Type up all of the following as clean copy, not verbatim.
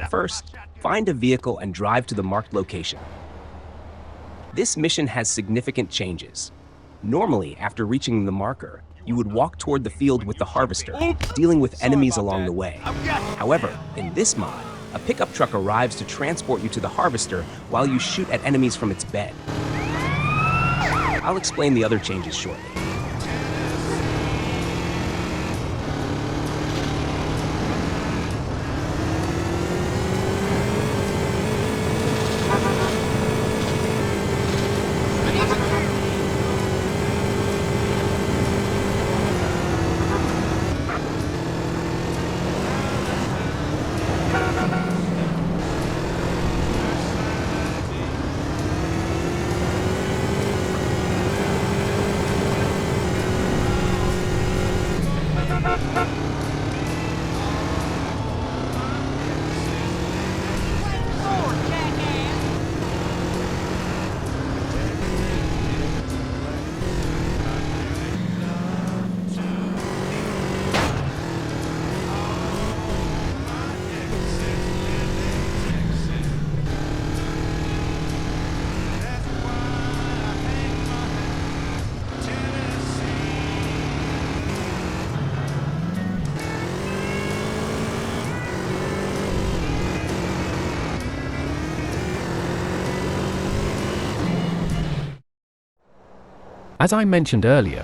First, find a vehicle and drive to the marked location. This mission has significant changes. Normally, after reaching the marker, you would walk toward the field with the harvester, dealing with enemies along the way. However, in this mod, a pickup truck arrives to transport you to the harvester while you shoot at enemies from its bed. I'll explain the other changes shortly. As I mentioned earlier,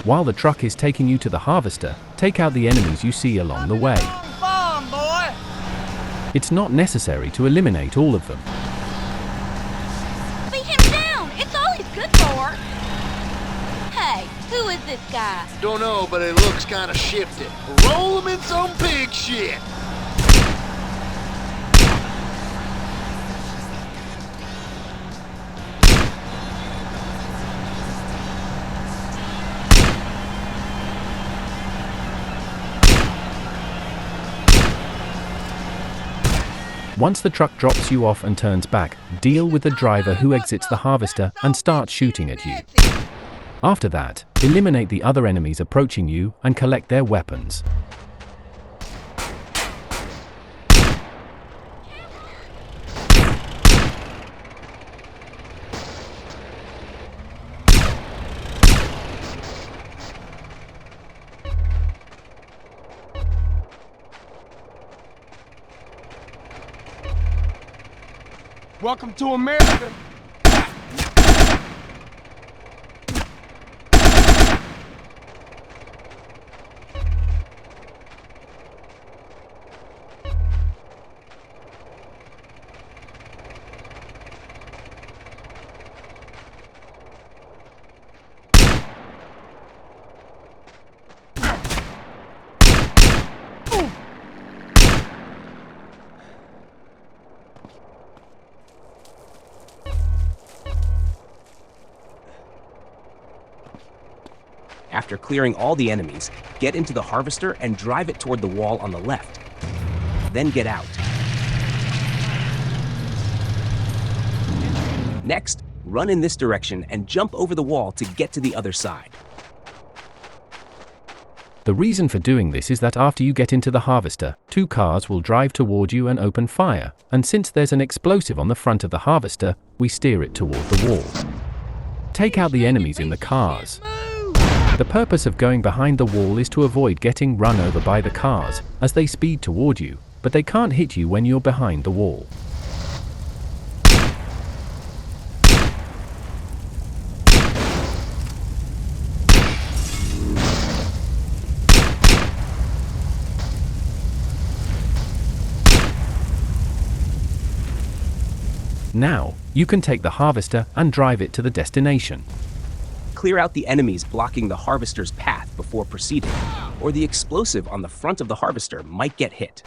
while the truck is taking you to the harvester, take out the enemies you see along the way. It's not necessary to eliminate all of them. Beat him down! It's all he's good for! Hey, who is this guy? Don't know, but it looks kinda shifted. Roll him in some pig shit! Once the truck drops you off and turns back, deal with the driver who exits the harvester and starts shooting at you. After that, eliminate the other enemies approaching you and collect their weapons. Welcome to America. After clearing all the enemies, get into the harvester and drive it toward the wall on the left. Then get out. Next, run in this direction and jump over the wall to get to the other side. The reason for doing this is that after you get into the harvester, 2 cars will drive toward you and open fire, and since there's an explosive on the front of the harvester, we steer it toward the wall. Take out the enemies in the cars. The purpose of going behind the wall is to avoid getting run over by the cars as they speed toward you, but they can't hit you when you're behind the wall. Now, you can take the harvester and drive it to the destination. Clear out the enemies blocking the harvester's path before proceeding, or the explosive on the front of the harvester might get hit.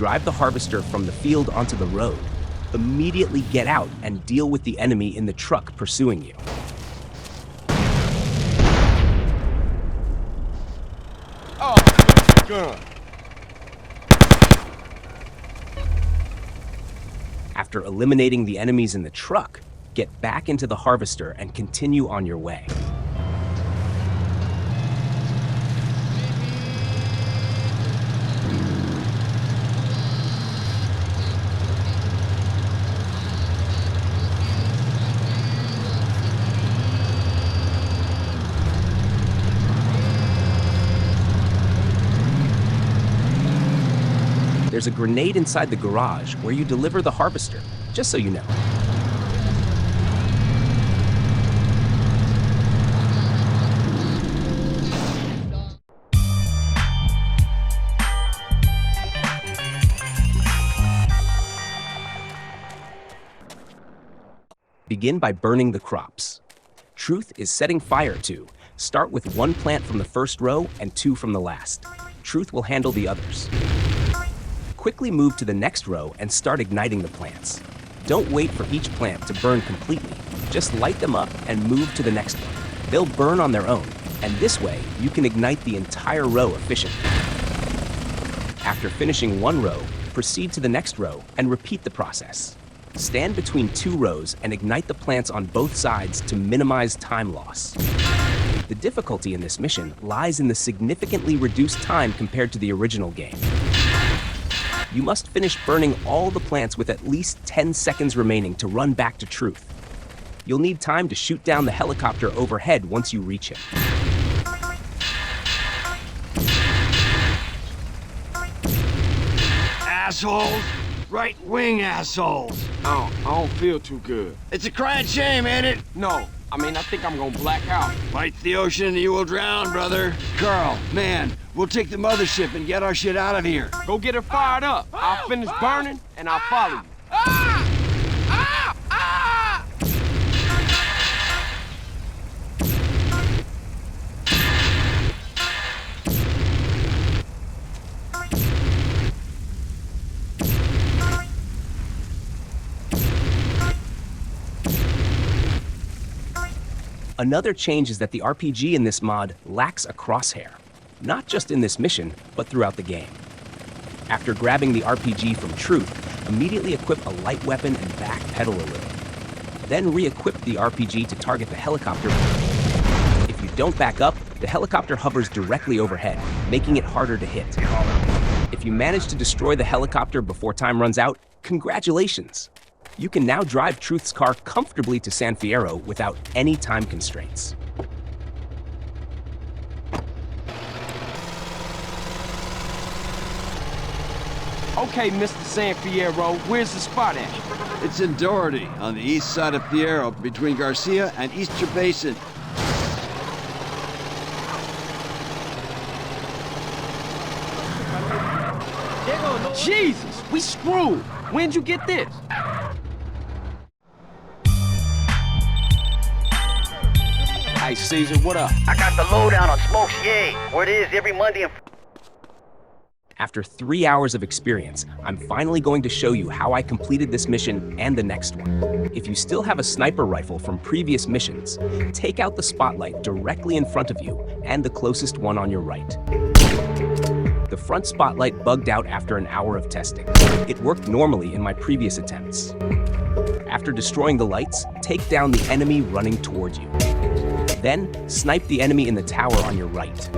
drive the harvester from the field onto the road, immediately get out and deal with the enemy in the truck pursuing you. Oh, gun. After eliminating the enemies in the truck, get back into the harvester and continue on your way. There's a grenade inside the garage where you deliver the harvester, just so you know. Begin by burning the crops. Truth is setting fire to. Start with 1 plant from the first row and 2 from the last. Truth will handle the others. Quickly move to the next row and start igniting the plants. Don't wait for each plant to burn completely. Just light them up and move to the next one. They'll burn on their own, and this way you can ignite the entire row efficiently. After finishing 1 row, proceed to the next row and repeat the process. Stand between 2 rows and ignite the plants on both sides to minimize time loss. The difficulty in this mission lies in the significantly reduced time compared to the original game. You must finish burning all the plants with at least 10 seconds remaining to run back to Truth. You'll need time to shoot down the helicopter overhead once you reach him. Assholes! Right-wing assholes! I don't feel too good. It's a crying shame, ain't it? No, I think I'm gonna black out. Fight the ocean and you will drown, brother. Carl, man, we'll take the mothership and get our shit out of here. Go get her fired up. I'll finish burning and I'll follow you. Another change is that the RPG in this mod lacks a crosshair, not just in this mission, but throughout the game. After grabbing the RPG from Truth, immediately equip a light weapon and backpedal a little. Then re-equip the RPG to target the helicopter. If you don't back up, the helicopter hovers directly overhead, making it harder to hit. If you manage to destroy the helicopter before time runs out, congratulations! You can now drive Truth's car comfortably to San Fierro without any time constraints. Okay, Mr. San Fierro, where's the spot at? It's in Doherty, on the east side of Fierro, between Garcia and Easter Basin. Jesus, we screwed. When'd you get this? Hey, Caesar, what up? I got the lowdown on Smoke's Yay, where it is every Monday and After 3 hours of experience, I'm finally going to show you how I completed this mission and the next one. If you still have a sniper rifle from previous missions, take out the spotlight directly in front of you and the closest one on your right. The front spotlight bugged out after an hour of testing. It worked normally in my previous attempts. After destroying the lights, take down the enemy running towards you. Then, snipe the enemy in the tower on your right.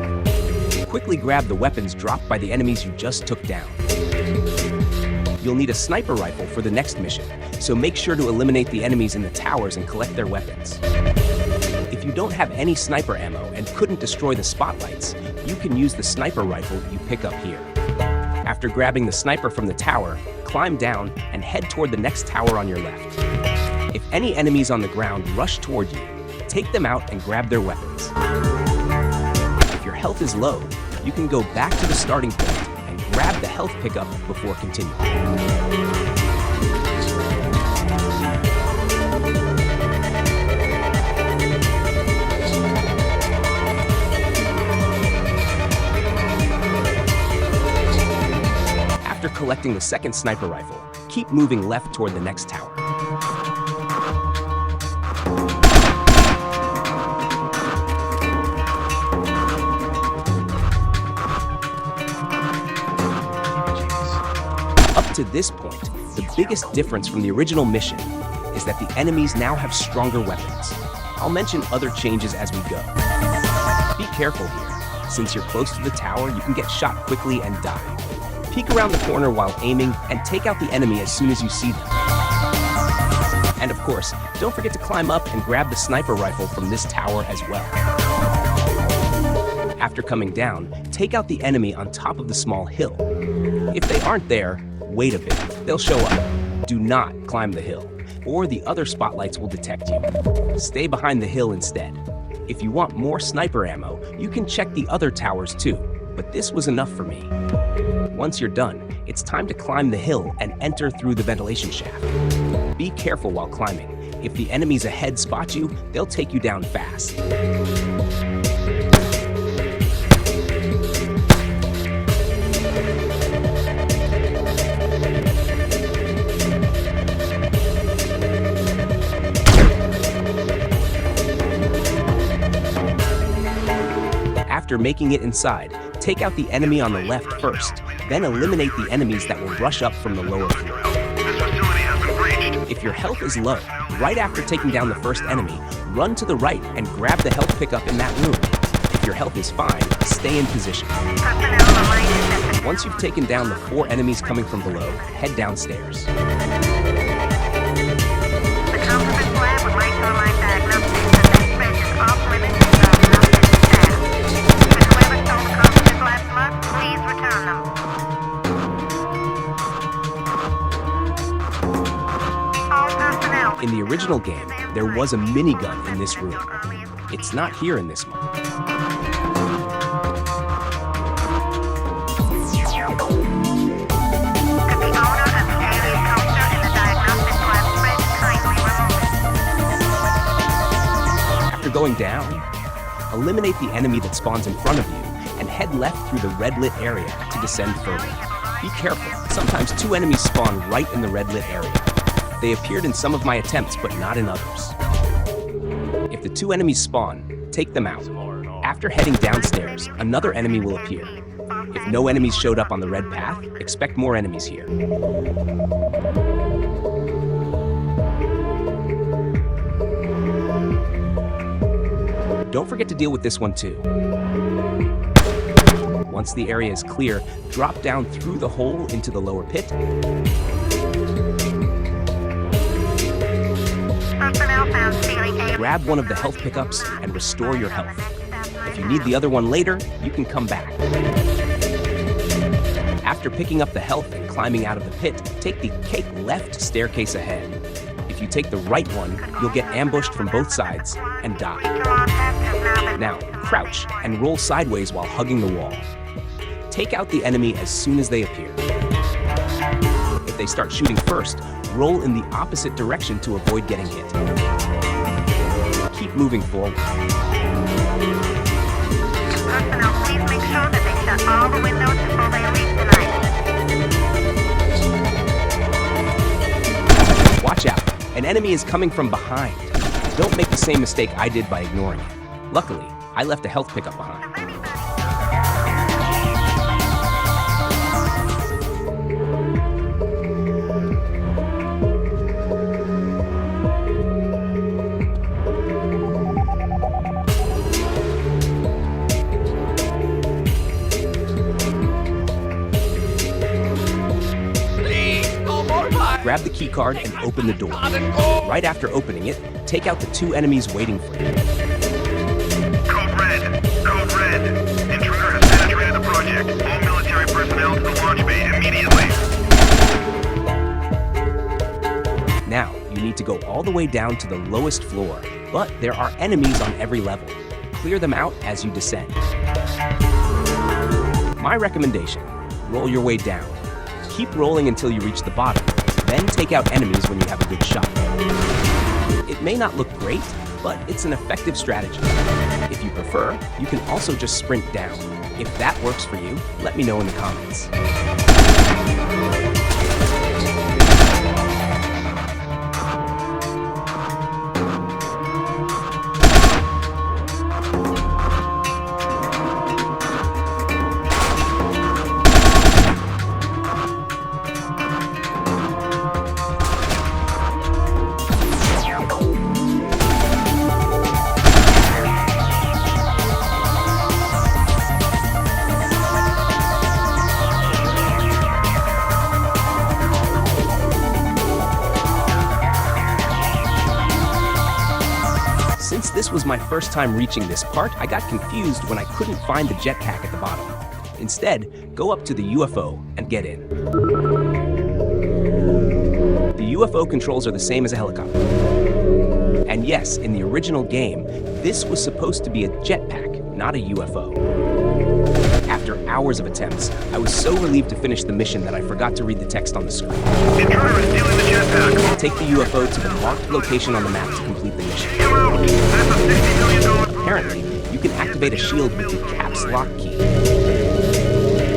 Quickly grab the weapons dropped by the enemies you just took down. You'll need a sniper rifle for the next mission, so make sure to eliminate the enemies in the towers and collect their weapons. If you don't have any sniper ammo and couldn't destroy the spotlights, you can use the sniper rifle you pick up here. After grabbing the sniper from the tower, climb down and head toward the next tower on your left. If any enemies on the ground rush toward you, take them out and grab their weapons. If your health is low, you can go back to the starting point and grab the health pickup before continuing. After collecting selecting the second sniper rifle, keep moving left toward the next tower. Up to this point, the biggest difference from the original mission is that the enemies now have stronger weapons. I'll mention other changes as we go. Be careful here. Since you're close to the tower, you can get shot quickly and die. Peek around the corner while aiming and take out the enemy as soon as you see them. And of course, don't forget to climb up and grab the sniper rifle from this tower as well. After coming down, take out the enemy on top of the small hill. If they aren't there, wait a bit. They'll show up. Do not climb the hill, or the other spotlights will detect you. Stay behind the hill instead. If you want more sniper ammo, you can check the other towers too, but this was enough for me. Once you're done, it's time to climb the hill and enter through the ventilation shaft. Be careful while climbing. If the enemies ahead spot you, they'll take you down fast. After making it inside, take out the enemy on the left first, then eliminate the enemies that will rush up from the lower floor. If your health is low, right after taking down the first enemy, run to the right and grab the health pickup in that room. If your health is fine, stay in position. Once you've taken down the 4 enemies coming from below, head downstairs. In the original game, there was a minigun in this room. It's not here in this one. After going down, eliminate the enemy that spawns in front of you and head left through the red lit area to descend further. Be careful, sometimes 2 enemies spawn right in the red lit area. They appeared in some of my attempts, but not in others. If the 2 enemies spawn, take them out. After heading downstairs, another enemy will appear. If no enemies showed up on the red path, expect more enemies here. Don't forget to deal with this one too. Once the area is clear, drop down through the hole into the lower pit. Grab one of the health pickups and restore your health. If you need the other one later, you can come back. After picking up the health and climbing out of the pit, take the cake left staircase ahead. If you take the right one, you'll get ambushed from both sides and die. Now, crouch and roll sideways while hugging the wall. Take out the enemy as soon as they appear. If they start shooting first, roll in the opposite direction to avoid getting hit. Keep moving forward. Personnel, please make sure that they shut all the windows before they leave tonight. Watch out, an enemy is coming from behind. Don't make the same mistake I did by ignoring it. Luckily, I left a health pickup behind. Grab the key card and open the door. Right after opening it, take out the 2 enemies waiting for you. Code Red. Code Red. Intruder has penetrated the project. All military personnel to the launch bay immediately. Now, you need to go all the way down to the lowest floor, but there are enemies on every level. Clear them out as you descend. My recommendation, roll your way down. Keep rolling until you reach the bottom, then take out enemies when you have a good shot. It may not look great, but it's an effective strategy. If you prefer, you can also just sprint down. If that works for you, let me know in the comments. this was my first time reaching this part, I got confused when I couldn't find the jetpack at the bottom. Instead, go up to the UFO and get in. The UFO controls are the same as a helicopter. And yes, in the original game, this was supposed to be a jetpack, not a UFO. After hours of attempts, I was so relieved to finish the mission that I forgot to read the text on the screen. Intruder is stealing the jetpack. Take the UFO to the marked location on the map to complete the mission. You out. That's a $60 million Apparently, you can activate a shield with the caps lock key.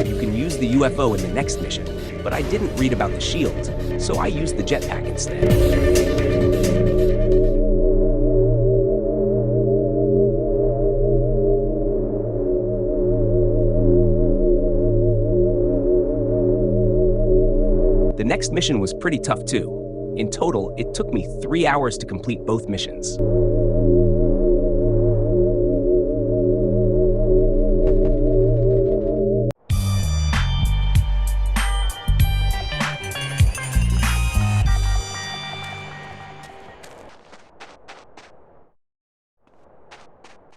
You can use the UFO in the next mission, but I didn't read about the shield, so I used the jetpack instead. The next mission was pretty tough too. In total, it took me 3 hours to complete both missions.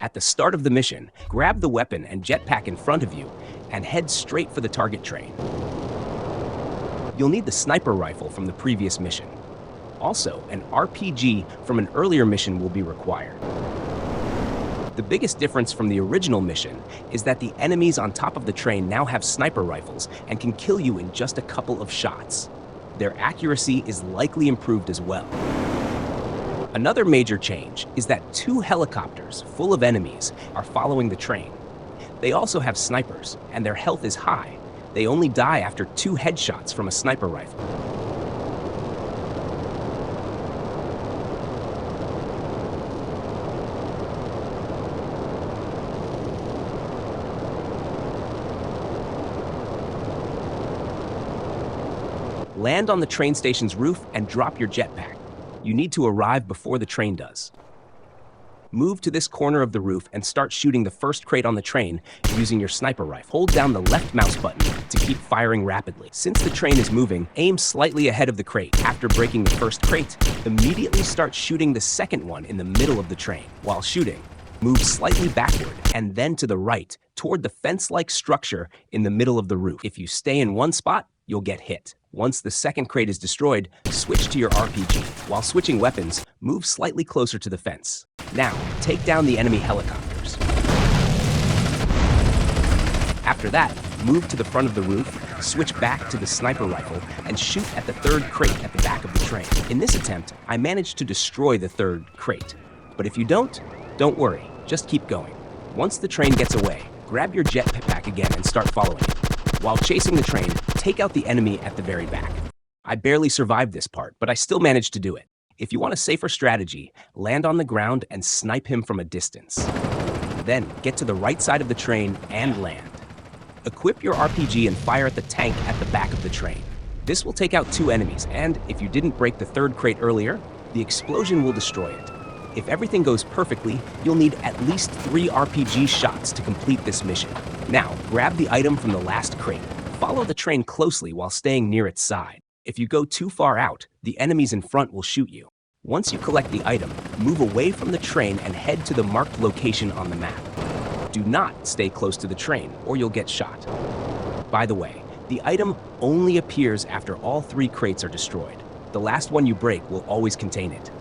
At the start of the mission, grab the weapon and jetpack in front of you and head straight for the target train. You'll need the sniper rifle from the previous mission. Also, an RPG from an earlier mission will be required. The biggest difference from the original mission is that the enemies on top of the train now have sniper rifles and can kill you in just a couple of shots. Their accuracy is likely improved as well. Another major change is that 2 helicopters full of enemies are following the train. They also have snipers, and their health is high. They only die after 2 headshots from a sniper rifle. Land on the train station's roof and drop your jetpack. You need to arrive before the train does. Move to this corner of the roof and start shooting the first crate on the train using your sniper rifle. Hold down the left mouse button to keep firing rapidly. Since the train is moving, aim slightly ahead of the crate. After breaking the first crate, immediately start shooting the second one in the middle of the train. While shooting, move slightly backward and then to the right toward the fence-like structure in the middle of the roof. If you stay in one spot, you'll get hit. Once the second crate is destroyed, switch to your RPG. While switching weapons, move slightly closer to the fence. Now, take down the enemy helicopters. After that, move to the front of the roof, switch back to the sniper rifle, and shoot at the third crate at the back of the train. In this attempt, I managed to destroy the third crate. But if you don't worry, just keep going. Once the train gets away, grab your jetpack again and start following it. While chasing the train, take out the enemy at the very back. I barely survived this part, but I still managed to do it. If you want a safer strategy, land on the ground and snipe him from a distance. Then, get to the right side of the train and land. Equip your RPG and fire at the tank at the back of the train. This will take out 2 enemies, and if you didn't break the third crate earlier, the explosion will destroy it. If everything goes perfectly, you'll need at least 3 RPG shots to complete this mission. Now, grab the item from the last crate. Follow the train closely while staying near its side. If you go too far out, the enemies in front will shoot you. Once you collect the item, move away from the train and head to the marked location on the map. Do not stay close to the train, or you'll get shot. By the way, the item only appears after all 3 crates are destroyed. The last one you break will always contain it.